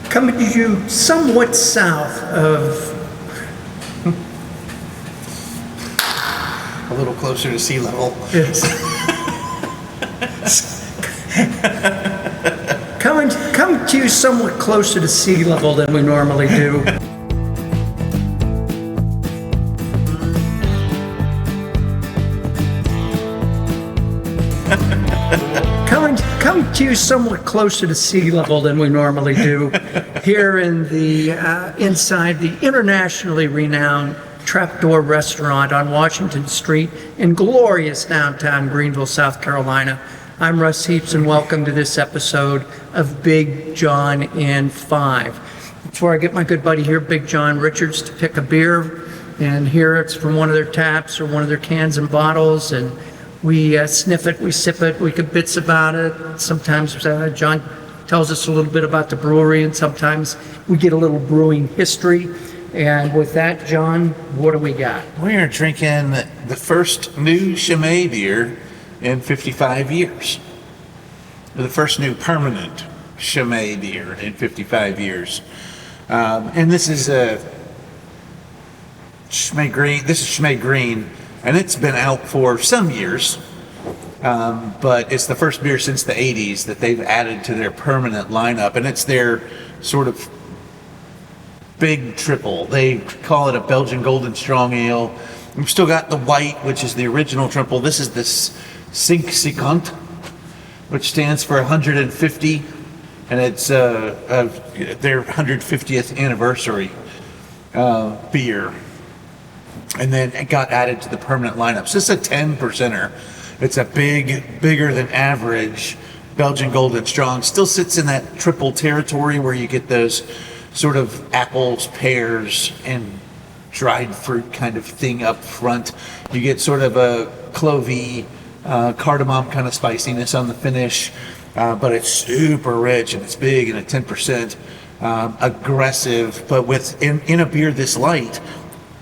Coming to you somewhat south of, A little closer to sea level. yes. Coming to you somewhat closer to sea level than we normally do. Coming to you somewhat closer to sea level than we normally do, here in the inside the internationally renowned Trapdoor Restaurant on Washington Street in glorious downtown Greenville, South Carolina. I'm Russ Heaps, and welcome to this episode of Big John in 5. Before I get my good buddy here, Big John Richards, to pick a beer, and here it's from one of their taps or one of their cans and bottles, and we sniff it, we sip it, we get bits about it. Sometimes John tells us a little bit about the brewery, and sometimes we get a little brewing history. And with that, John, what do we got? We are drinking the first new Chimay beer in 55 years. The first new permanent Chimay beer in 55 years. And this is a Chimay Green. This is Chimay Green, and it's been out for some years. But it's the first beer since the 80s that they've added to their permanent lineup, and it's their sort of big triple. They call it a Belgian Strong Ale. We've still got the white, which is the original triple. This is this 50, which stands for 150, and it's their 150th anniversary beer. And then it got added to the permanent lineup. So it's a 10%er. It's a bigger than average Belgian Strong. Still sits in that triple territory where you get those sort of apples, pears, and dried fruit kind of thing up front. You get sort of a clovey, cardamom kind of spiciness on the finish, but it's super rich and it's big and at 10%, aggressive. But in a beer this light,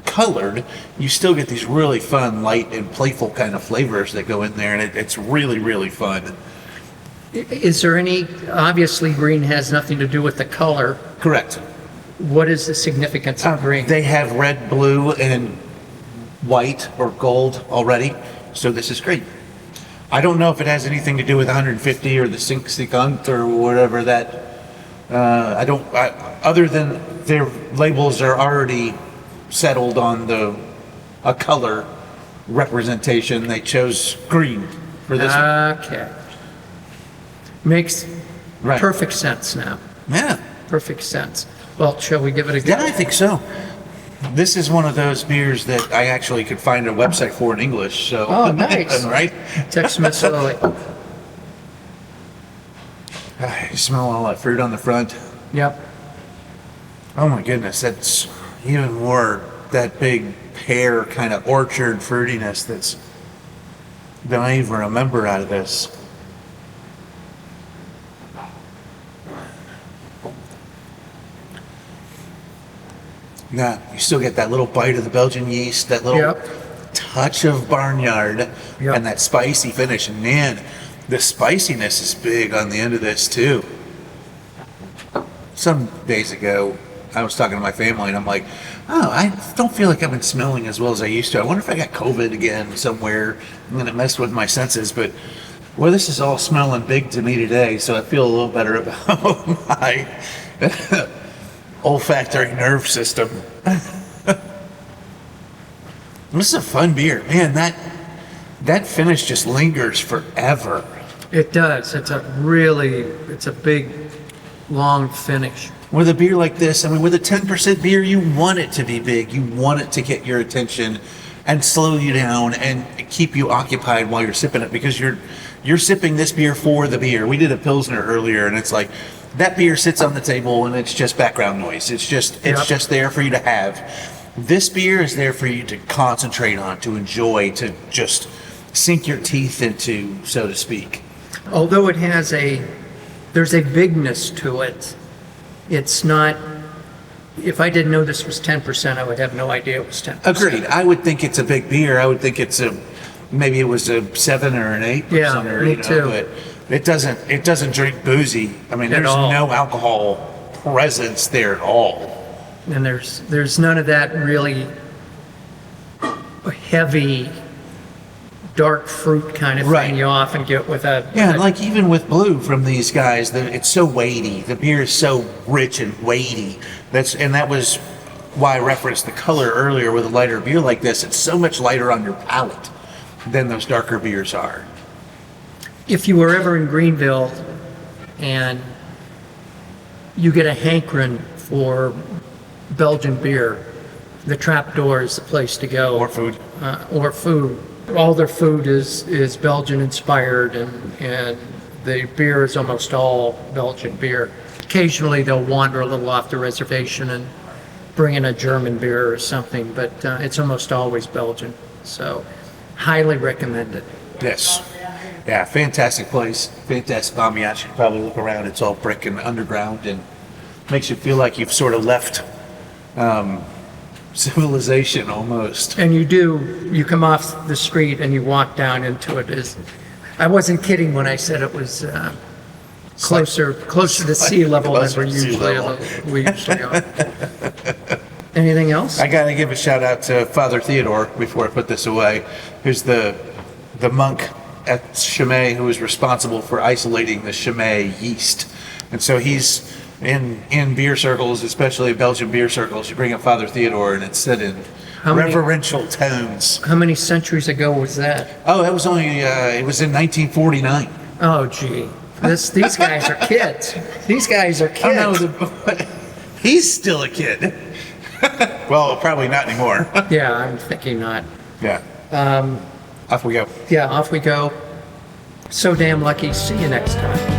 colored, you still get these really fun, light and playful kind of flavors that go in there, and it's really, really fun. Is there any, obviously green has nothing to do with the color. Correct. What is the significance of green? They have red, blue, and white or gold already, so this is great. I don't know if it has anything to do with 150 or the 50 or whatever that, other than their labels are already settled on a color representation. They chose green for this one. Okay. Makes Right. perfect sense now. Yeah. Perfect sense. Well, shall we give it a go? Yeah, I think so. This is one of those beers that I actually could find a website for in English. So, Oh, nice. Right? Text me slowly. You smell all that fruit on the front. Yep. Oh my goodness, that's even more that big pear kind of orchard fruitiness than I even remember out of this. Now, you still get that little bite of the Belgian yeast, that little Yep. touch of barnyard, Yep. and that spicy finish. And man, the spiciness is big on the end of this too. Some days ago, I was talking to my family, and I'm like, oh, I don't feel like I've been smelling as well as I used to. I wonder if I got COVID again somewhere, and then it messed with my senses. But, well, this is all smelling big to me today, so I feel a little better about my olfactory nerve system. This is a fun beer. Man, that finish just lingers forever. It does. It's a big, long finish. With a beer like this, I mean, with a 10% beer, you want it to be big. You want it to get your attention and slow you down and keep you occupied while you're sipping it, because you're sipping this beer for the beer. We did a Pilsner earlier, and it's like that beer sits on the table and it's just background noise. It's just there for you to have. This beer is there for you to concentrate on, to enjoy, to just sink your teeth into, so to speak. Although there's a bigness to it. It's not, if I didn't know this was 10%, I would have no idea it was 10%. Agreed. I would think it's a big beer. I would think maybe it was a 7 or an 8%. Yeah, me too. But it doesn't drink boozy. I mean, At there's all. no alcohol presence there at all. And there's none of that really heavy, dark fruit kind of Right. thing you often get with a. Yeah, and like even with blue from these guys, it's so weighty. The beer is so rich and weighty. That was why I referenced the color earlier with a lighter beer like this. It's so much lighter on your palate than those darker beers are. If you were ever in Greenville and you get a hankering for Belgian beer, the Trapdoor is the place to go. Or food. Or food. All their food is Belgian inspired, and the beer is almost all Belgian beer. Occasionally they'll wander a little off the reservation and bring in a German beer or something, but it's almost always Belgian. So highly recommend it. Yes. Yeah, fantastic place. Fantastic ambiance. You can probably look around. It's all brick and underground and makes you feel like you've sort of left civilization almost. And you come off the street and you walk down into it. I wasn't kidding when I said it was closer to sea level than Closer to sea level. we usually are. Anything else? I got to give a shout out to Father Theodore before I put this away, who's the monk at Chimay who is responsible for isolating the Chimay yeast. And so he's in beer circles, especially Belgian beer circles, you bring up Father Theodore and it's said in reverential tones. How many centuries ago was that? Oh, that was only, it was in 1949. Oh, gee. These guys are kids. These guys are kids. Oh, he's still a kid. Well, probably not anymore. Yeah, I'm thinking not. Yeah. Off we go. Yeah, off we go. So damn lucky. See you next time.